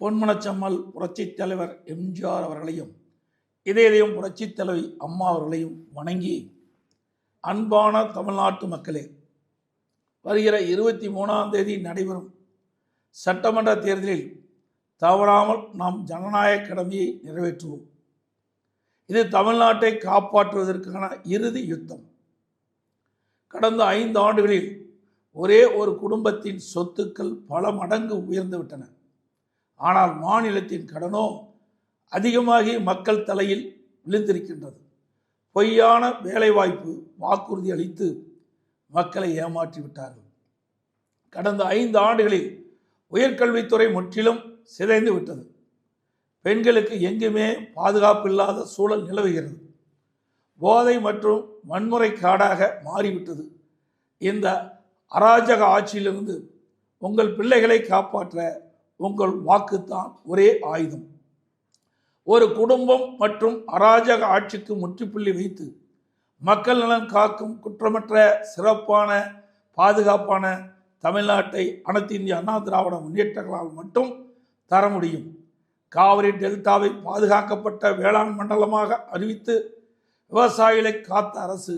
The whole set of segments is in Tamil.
பொன்மனச்செம்மல் புரட்சித் தலைவர் எம்ஜிஆர் அவர்களையும் இதயம் புரட்சித் தலைவி அம்மா அவர்களையும் வணங்கி, அன்பான தமிழ்நாட்டு மக்களே, வருகிற 23ஆம் தேதி நடைபெறும் சட்டமன்ற தேர்தலில் தவறாமல் நாம் ஜனநாயக கடமையை நிறைவேற்றுவோம். இது தமிழ்நாட்டை காப்பாற்றுவதற்கான இறுதி யுத்தம். கடந்த 5 ஆண்டுகளில் ஒரே ஒரு குடும்பத்தின் சொத்துக்கள் பல மடங்கு உயர்ந்துவிட்டன. ஆனால் மாநிலத்தின் கடனோ அதிகமாகி மக்கள் தலையில் விழுந்திருக்கின்றது. பொய்யான வேலைவாய்ப்பு வாக்குறுதி அளித்து மக்களை ஏமாற்றிவிட்டார்கள். கடந்த 5 ஆண்டுகளில் உயர்கல்வித்துறை முற்றிலும் சிதைந்து விட்டது. பெண்களுக்கு எங்குமே பாதுகாப்பு இல்லாத சூழல் நிலவுகிறது. போதை மற்றும் வன்முறை காடாக மாறிவிட்டது. இந்த அராஜக ஆட்சியிலிருந்து உங்கள் பிள்ளைகளை காப்பாற்ற உங்கள் வாக்குத்தான் ஒரே ஆயுதம். ஒரு குடும்பம் மற்றும் அராஜக ஆட்சிக்கு முற்றுப்புள்ளி வைத்து மக்கள் நலன் காக்கும் குற்றமற்ற சிறப்பான பாதுகாப்பான தமிழ்நாட்டை அனைத்து இந்திய அண்ணா திராவிட முன்னேற்றங்களால் மட்டும் தர முடியும். காவிரி டெல்டாவை பாதுகாக்கப்பட்ட வேளாண் மண்டலமாக அறிவித்து விவசாயிகளை காத்த அரசு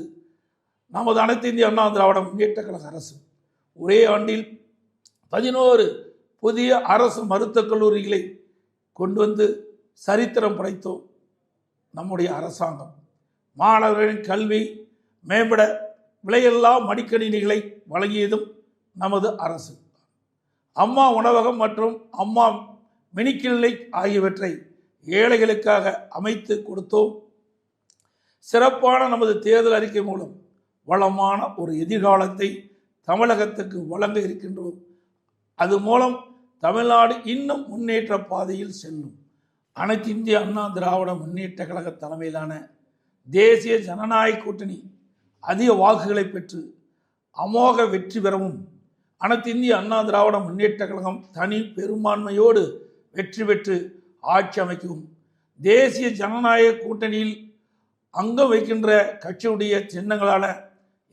நமது அனைத்து இந்திய அண்ணா திராவிட முன்னேற்ற கழக அரசு. ஒரே ஆண்டில் 11 புதிய அரசு மருத்துவக் கல்லூரிகளை கொண்டு வந்து சரித்திரம் படைத்தோம் நம்முடைய அரசாங்கம். மாணவர்களின் கல்வி மேம்பட விலையில்லா மடிக்கணினிகளை வழங்கியதும் நமது அரசு. அம்மா உணவகம் மற்றும் அம்மா மினிக்கிளினிக் ஆகியவற்றை ஏழைகளுக்காக அமைத்து கொடுத்தோம். சிறப்பான நமது தேர்தல் அறிக்கை மூலம் வளமான ஒரு எதிர்காலத்தை தமிழகத்துக்கு வழங்க இருக்கின்றோம். அது மூலம் தமிழ்நாடு இன்னும் முன்னேற்ற பாதையில் செல்லும். அனைத்து இந்திய அண்ணா திராவிட முன்னேற்ற கழக தலைமையிலான தேசிய ஜனநாயக கூட்டணி அதிக வாக்குகளை பெற்று அமோக வெற்றி பெறவும், அனைத்து இந்திய அண்ணா திராவிட முன்னேற்ற கழகம் தனி பெரும்பான்மையோடு வெற்றி பெற்று ஆட்சி அமைக்கவும், தேசிய ஜனநாயக கூட்டணியில் அங்கம் வைக்கின்ற கட்சியுடைய சின்னங்களான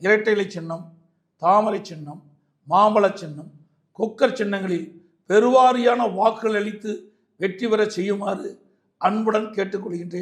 இரட்டை இலை சின்னம், தாமரை சின்னம், மாம்பழ சின்னம், குக்கர் சின்னங்களில் பெருவாரியான வாக்குகள் அளித்து வெற்றி பெற செய்யுமாறு அன்புடன் கேட்டுக்கொள்கின்றேன்.